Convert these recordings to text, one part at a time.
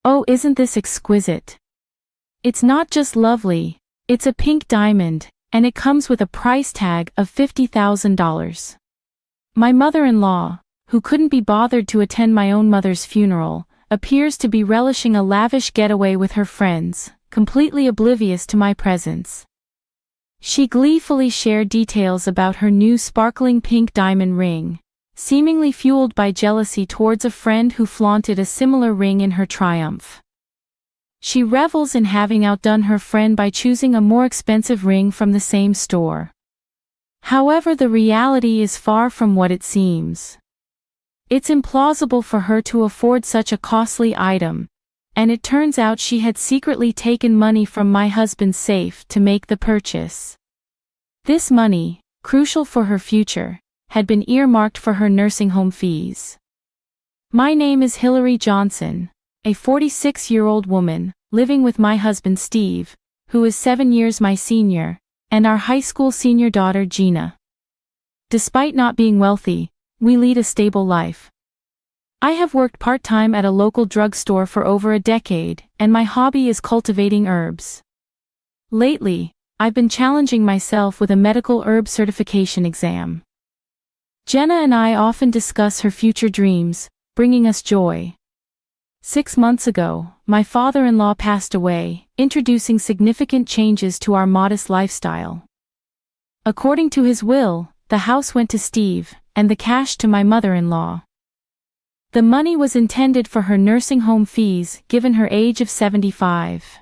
Oh, isn't this exquisite? It's not just lovely, it's a pink diamond, and it comes with a price tag of $50,000. My mother-in-law, who couldn't be bothered to attend my own mother's funeral, appears to be relishing a lavish getaway with her friends, completely oblivious to my presence. She gleefully shared details about her new sparkling pink diamond ring, seemingly fueled by jealousy towards a friend who flaunted a similar ring in her triumph. She revels in having outdone her friend by choosing a more expensive ring from the same store. However, the reality is far from what it seems. It's implausible for her to afford such a costly item, and it turns out she had secretly taken money from my husband's safe to make the purchase. This money, crucial for her future, had been earmarked for her nursing home fees. My name is Hillary Johnson, a 46-year-old woman, living with my husband Steve, who is 7 years my senior, and our high school senior daughter Gina. Despite not being wealthy, we lead a stable life. I have worked part-time at a local drugstore for over a decade, and my hobby is cultivating herbs. Lately, I've been challenging myself with a medical herb certification exam. Jenna and I often discuss her future dreams, bringing us joy. 6 months ago, my father-in-law passed away, introducing significant changes to our modest lifestyle. According to his will, the house went to Steve, and the cash to my mother-in-law. The money was intended for her nursing home fees, given her age of 75.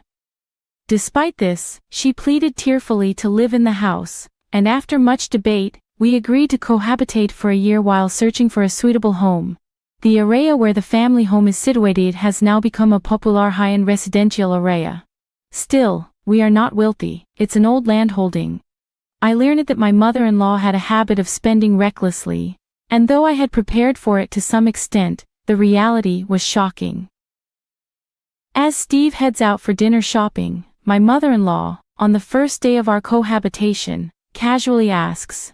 Despite this, she pleaded tearfully to live in the house, and after much debate, we agreed to cohabitate for a year while searching for a suitable home. The area where the family home is situated has now become a popular high-end residential area. Still, we are not wealthy, it's an old landholding. I learned that my mother-in-law had a habit of spending recklessly, and though I had prepared for it to some extent, the reality was shocking. As Steve heads out for dinner shopping, my mother-in-law, on the first day of our cohabitation, casually asks,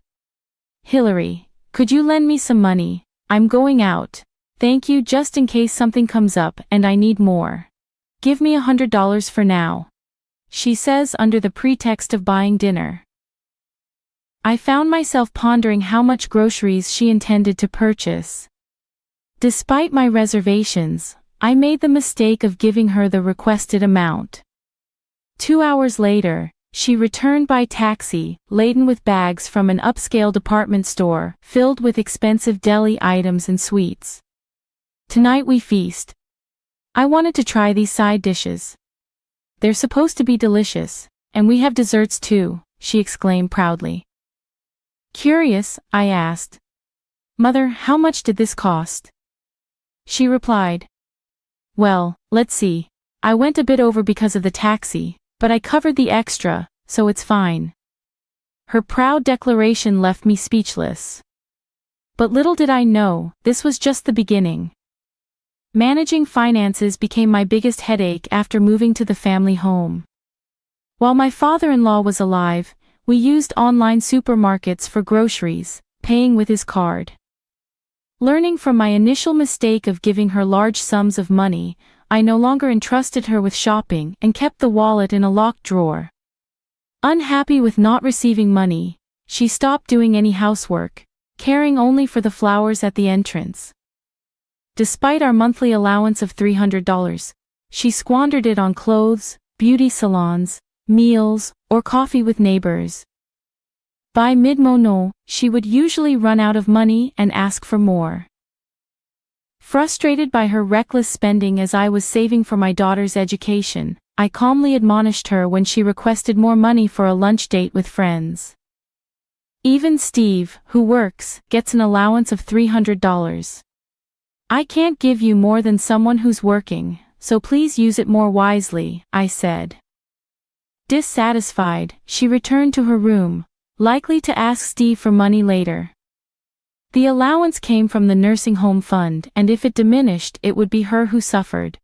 "Hillary, could you lend me some money? I'm going out. Thank you, just in case something comes up and I need more. Give me $100 for now," she says under the pretext of buying dinner. I found myself pondering how much groceries she intended to purchase. Despite my reservations, I made the mistake of giving her the requested amount. 2 hours later, she returned by taxi, laden with bags from an upscale department store, filled with expensive deli items and sweets. "Tonight we feast. I wanted to try these side dishes. They're supposed to be delicious, and we have desserts too," she exclaimed proudly. Curious, I asked, "Mother, how much did this cost?" She replied, "Well, let's see. I went a bit over because of the taxi, but I covered the extra, so it's fine." Her proud declaration left me speechless. But little did I know, this was just the beginning. Managing finances became my biggest headache after moving to the family home. While my father-in-law was alive, we used online supermarkets for groceries, paying with his card. Learning from my initial mistake of giving her large sums of money, I no longer entrusted her with shopping and kept the wallet in a locked drawer. Unhappy with not receiving money, she stopped doing any housework, caring only for the flowers at the entrance. Despite our monthly allowance of $300, she squandered it on clothes, beauty salons, meals, or coffee with neighbors. By mid-month, she would usually run out of money and ask for more. Frustrated by her reckless spending as I was saving for my daughter's education, I calmly admonished her when she requested more money for a lunch date with friends. Even Steve, who works, gets an allowance of $300. "I can't give you more than someone who's working, so please use it more wisely," I said. Dissatisfied, she returned to her room, likely to ask Steve for money later. The allowance came from the nursing home fund, and if it diminished, it would be her who suffered.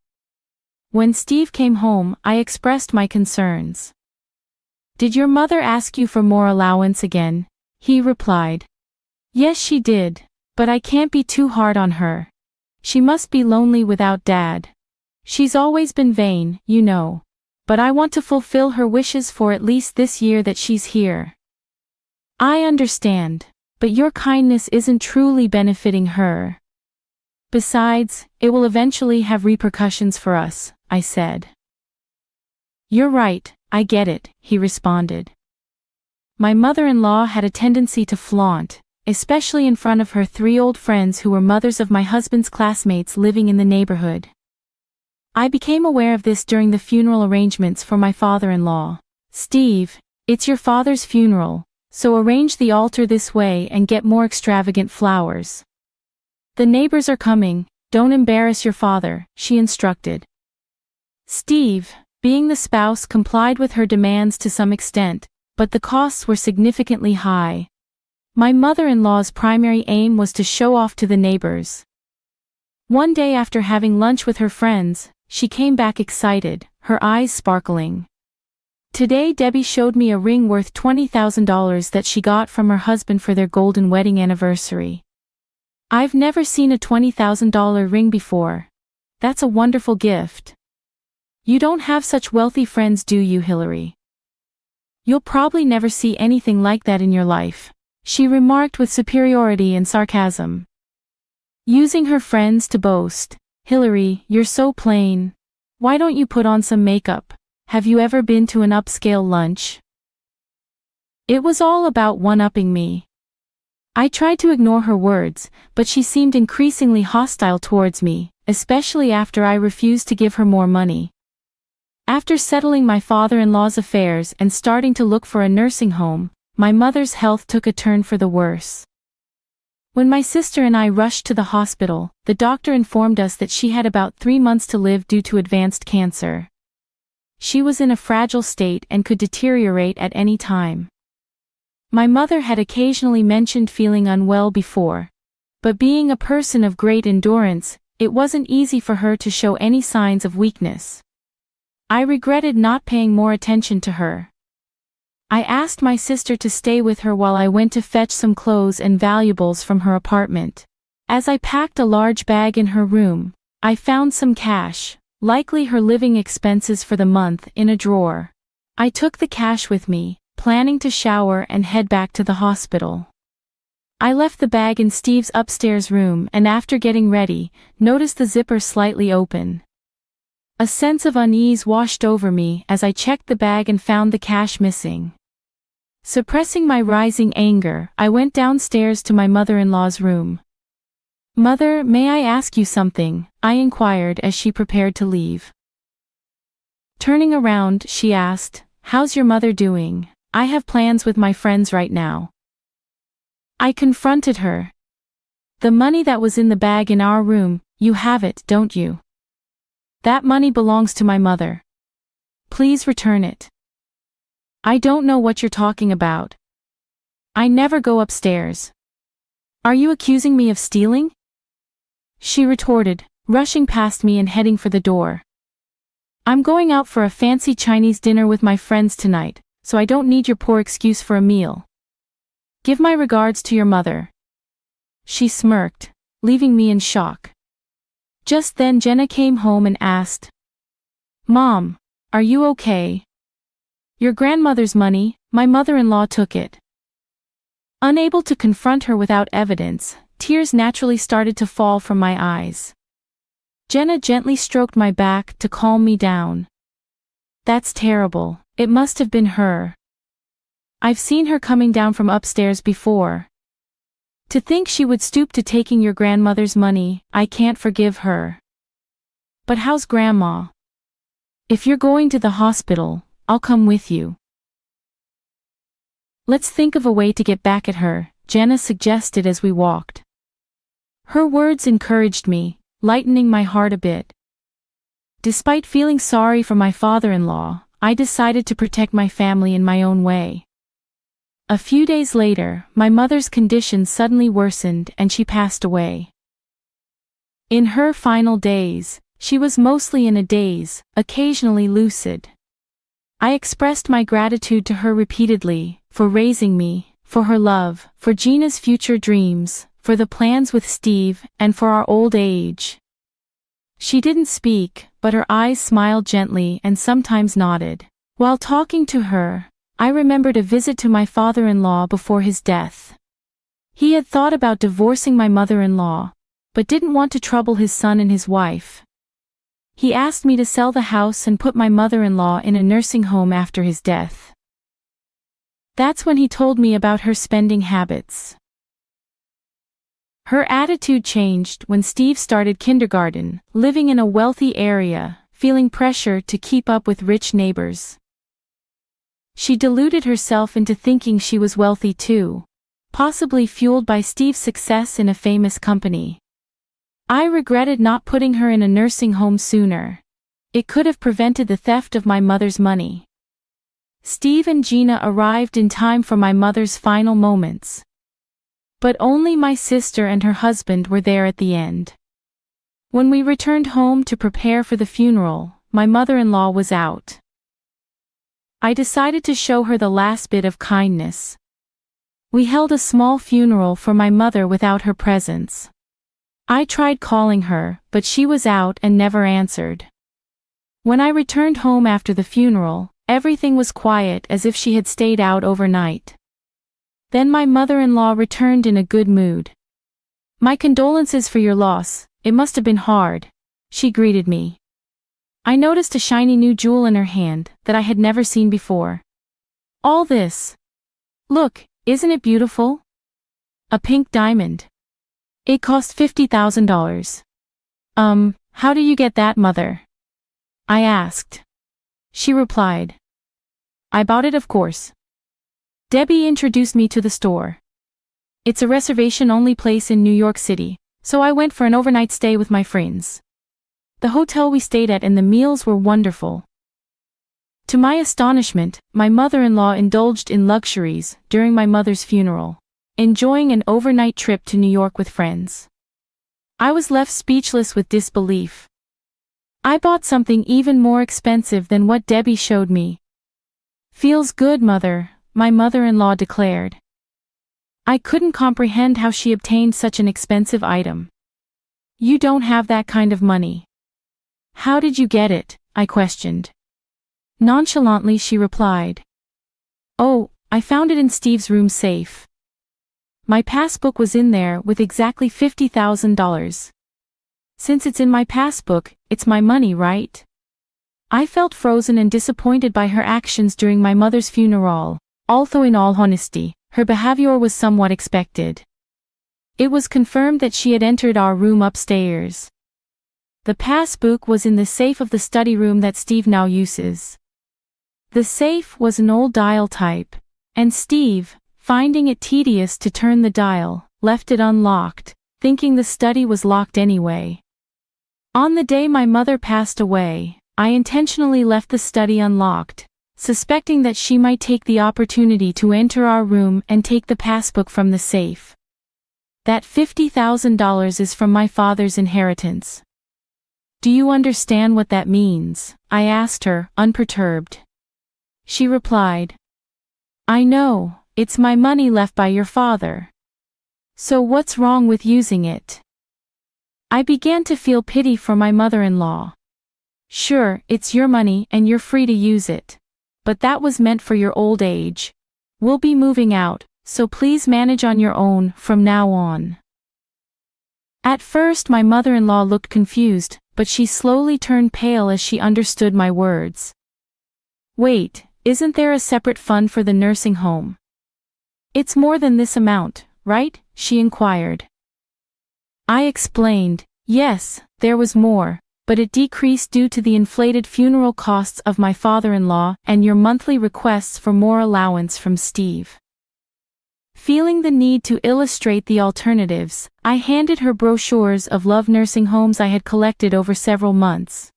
When Steve came home, I expressed my concerns. "Did your mother ask you for more allowance again?" he replied. "Yes, she did, but I can't be too hard on her. She must be lonely without Dad. She's always been vain, you know. But I want to fulfill her wishes for at least this year that she's here. I understand, but your kindness isn't truly benefiting her. Besides, it will eventually have repercussions for us, I said. You're right, I get it, he responded. My mother-in-law had a tendency to flaunt, especially in front of her 3 old friends who were mothers of my husband's classmates living in the neighborhood. I became aware of this during the funeral arrangements for my father-in-law. Steve, it's your father's funeral, so arrange the altar this way and get more extravagant flowers. The neighbors are coming, don't embarrass your father, she instructed. Steve, being the spouse, complied with her demands to some extent, but the costs were significantly high. My mother-in-law's primary aim was to show off to the neighbors. One day after having lunch with her friends, she came back excited, her eyes sparkling. Today Debbie showed me a ring worth $20,000 that she got from her husband for their golden wedding anniversary. I've never seen a $20,000 ring before. That's a wonderful gift. You don't have such wealthy friends, do you, Hillary? You'll probably never see anything like that in your life, she remarked with superiority and sarcasm. Using her friends to boast. Hillary, you're so plain. Why don't you put on some makeup? Have you ever been to an upscale lunch? It was all about one-upping me. I tried to ignore her words, but she seemed increasingly hostile towards me, especially after I refused to give her more money. After settling my father-in-law's affairs and starting to look for a nursing home, my mother's health took a turn for the worse. When my sister and I rushed to the hospital, the doctor informed us that she had about 3 months to live due to advanced cancer. She was in a fragile state and could deteriorate at any time. My mother had occasionally mentioned feeling unwell before, but being a person of great endurance, it wasn't easy for her to show any signs of weakness. I regretted not paying more attention to her. I asked my sister to stay with her while I went to fetch some clothes and valuables from her apartment. As I packed a large bag in her room, I found some cash, likely her living expenses for the month, in a drawer. I took the cash with me, planning to shower and head back to the hospital. I left the bag in Steve's upstairs room and after getting ready, noticed the zipper slightly open. A sense of unease washed over me as I checked the bag and found the cash missing. Suppressing my rising anger, I went downstairs to my mother-in-law's room. "Mother, may I ask you something?" I inquired as she prepared to leave. Turning around, she asked, "How's your mother doing? I have plans with my friends right now." I confronted her. "The money that was in the bag in our room, you have it, don't you? That money belongs to my mother. Please return it." "I don't know what you're talking about. I never go upstairs. Are you accusing me of stealing?" she retorted, rushing past me and heading for the door. "I'm going out for a fancy Chinese dinner with my friends tonight, so I don't need your poor excuse for a meal. Give my regards to your mother." She smirked, leaving me in shock. Just then Jenna came home and asked, "Mom, are you okay? Your grandmother's money, my mother-in-law took it." Unable to confront her without evidence, tears naturally started to fall from my eyes. Jenna gently stroked my back to calm me down. "That's terrible, it must have been her. I've seen her coming down from upstairs before. To think she would stoop to taking your grandmother's money, I can't forgive her. But how's Grandma? If you're going to the hospital, I'll come with you." "Let's think of a way to get back at her," Jenna suggested as we walked. Her words encouraged me, lightening my heart a bit. Despite feeling sorry for my father-in-law, I decided to protect my family in my own way. A few days later, my mother's condition suddenly worsened and she passed away. In her final days, she was mostly in a daze, occasionally lucid. I expressed my gratitude to her repeatedly, for raising me, for her love, for Gina's future dreams, for the plans with Steve, and for our old age. She didn't speak, but her eyes smiled gently and sometimes nodded. While talking to her, I remembered a visit to my father-in-law before his death. He had thought about divorcing my mother-in-law, but didn't want to trouble his son and his wife. He asked me to sell the house and put my mother-in-law in a nursing home after his death. That's when he told me about her spending habits. Her attitude changed when Steve started kindergarten, living in a wealthy area, feeling pressure to keep up with rich neighbors. She deluded herself into thinking she was wealthy too, possibly fueled by Steve's success in a famous company. I regretted not putting her in a nursing home sooner. It could have prevented the theft of my mother's money. Steve and Gina arrived in time for my mother's final moments. But only my sister and her husband were there at the end. When we returned home to prepare for the funeral, my mother-in-law was out. I decided to show her the last bit of kindness. We held a small funeral for my mother without her presence. I tried calling her, but she was out and never answered. When I returned home after the funeral, everything was quiet as if she had stayed out overnight. Then my mother-in-law returned in a good mood. "My condolences for your loss, it must have been hard," she greeted me. I noticed a shiny new jewel in her hand that I had never seen before. "All this. Look, isn't it beautiful? A pink diamond. It cost $50,000. How do you get that, mother?" I asked. She replied, "I bought it, of course. Debbie introduced me to the store. It's a reservation-only place in New York City, so I went for an overnight stay with my friends. The hotel we stayed at and the meals were wonderful." To my astonishment, my mother-in-law indulged in luxuries during my mother's funeral, enjoying an overnight trip to New York with friends. I was left speechless with disbelief. I bought something even more expensive than what Debbie showed me. "Feels good, mother," my mother-in-law declared. I couldn't comprehend how she obtained such an expensive item. "You don't have that kind of money." "How did you get it?" I questioned. Nonchalantly she replied, "Oh, I found it in Steve's room safe. My passbook was in there with exactly $50,000. Since it's in my passbook, it's my money, right?" I felt frozen and disappointed by her actions during my mother's funeral, although in all honesty, her behavior was somewhat expected. It was confirmed that she had entered our room upstairs. The passbook was in the safe of the study room that Steve now uses. The safe was an old dial type, and Steve, finding it tedious to turn the dial, left it unlocked, thinking the study was locked anyway. On the day my mother passed away, I intentionally left the study unlocked, suspecting that she might take the opportunity to enter our room and take the passbook from the safe. That $50,000 is from my father's inheritance. "Do you understand what that means?" I asked her, unperturbed. She replied, "I know. It's my money left by your father. So what's wrong with using it?" I began to feel pity for my mother-in-law. "Sure, it's your money and you're free to use it. But that was meant for your old age. We'll be moving out, so please manage on your own from now on." At first my mother-in-law looked confused, but she slowly turned pale as she understood my words. "Wait, isn't there a separate fund for the nursing home? It's more than this amount, right?" she inquired. I explained, yes, there was more, but it decreased due to the inflated funeral costs of my father-in-law and your monthly requests for more allowance from Steve. Feeling the need to illustrate the alternatives, I handed her brochures of love nursing homes I had collected over several months.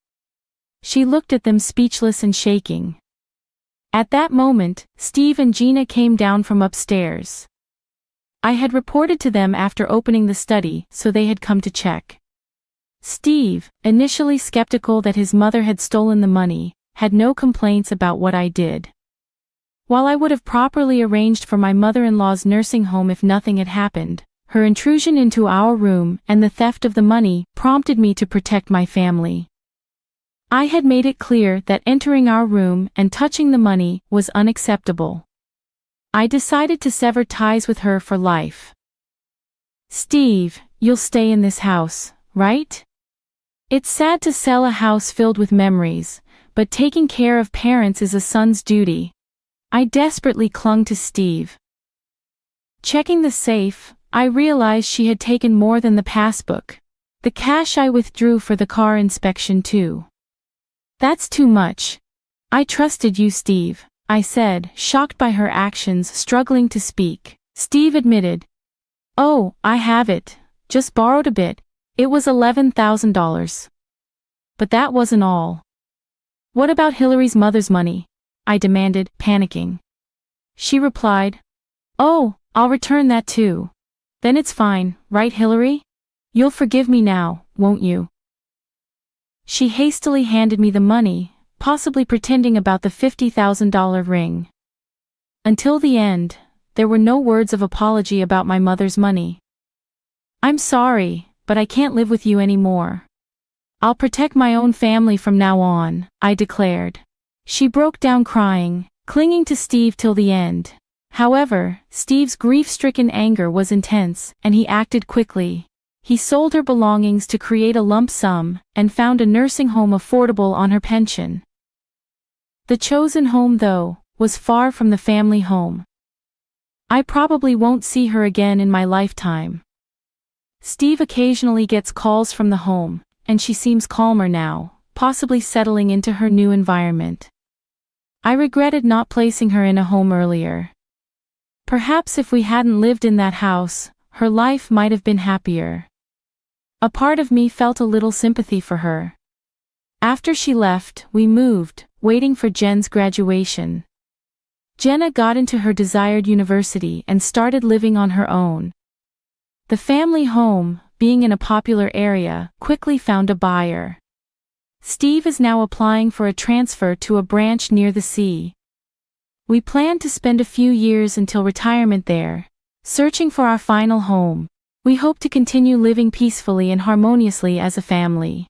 She looked at them speechless and shaking. At that moment, Steve and Gina came down from upstairs. I had reported to them after opening the study, so they had come to check. Steve, initially skeptical that his mother had stolen the money, had no complaints about what I did. While I would have properly arranged for my mother-in-law's nursing home if nothing had happened, her intrusion into our room and the theft of the money prompted me to protect my family. I had made it clear that entering our room and touching the money was unacceptable. I decided to sever ties with her for life. Steve, you'll stay in this house, right? It's sad to sell a house filled with memories, but taking care of parents is a son's duty. I desperately clung to Steve. Checking the safe, I realized she had taken more than the passbook. The cash I withdrew for the car inspection too. That's too much. I trusted you, Steve, I said, shocked by her actions, struggling to speak. Steve admitted. Oh, I have it. Just borrowed a bit. It was $11,000. But that wasn't all. What about Hillary's mother's money? I demanded, panicking. She replied, oh, I'll return that too. Then it's fine, right, Hillary? You'll forgive me now, won't you? She hastily handed me the money, possibly pretending about the $50,000 ring. Until the end, there were no words of apology about my mother's money. I'm sorry, but I can't live with you anymore. I'll protect my own family from now on, I declared. She broke down crying, clinging to Steve till the end. However, Steve's grief-stricken anger was intense, and he acted quickly. He sold her belongings to create a lump sum, and found a nursing home affordable on her pension. The chosen home, though, was far from the family home. I probably won't see her again in my lifetime. Steve occasionally gets calls from the home, and she seems calmer now, possibly settling into her new environment. I regretted not placing her in a home earlier. Perhaps if we hadn't lived in that house, her life might have been happier. A part of me felt a little sympathy for her. After she left, we moved, waiting for Jen's graduation. Jenna got into her desired university and started living on her own. The family home, being in a popular area, quickly found a buyer. Steve is now applying for a transfer to a branch near the sea. We plan to spend a few years until retirement there, searching for our final home. We hope to continue living peacefully and harmoniously as a family.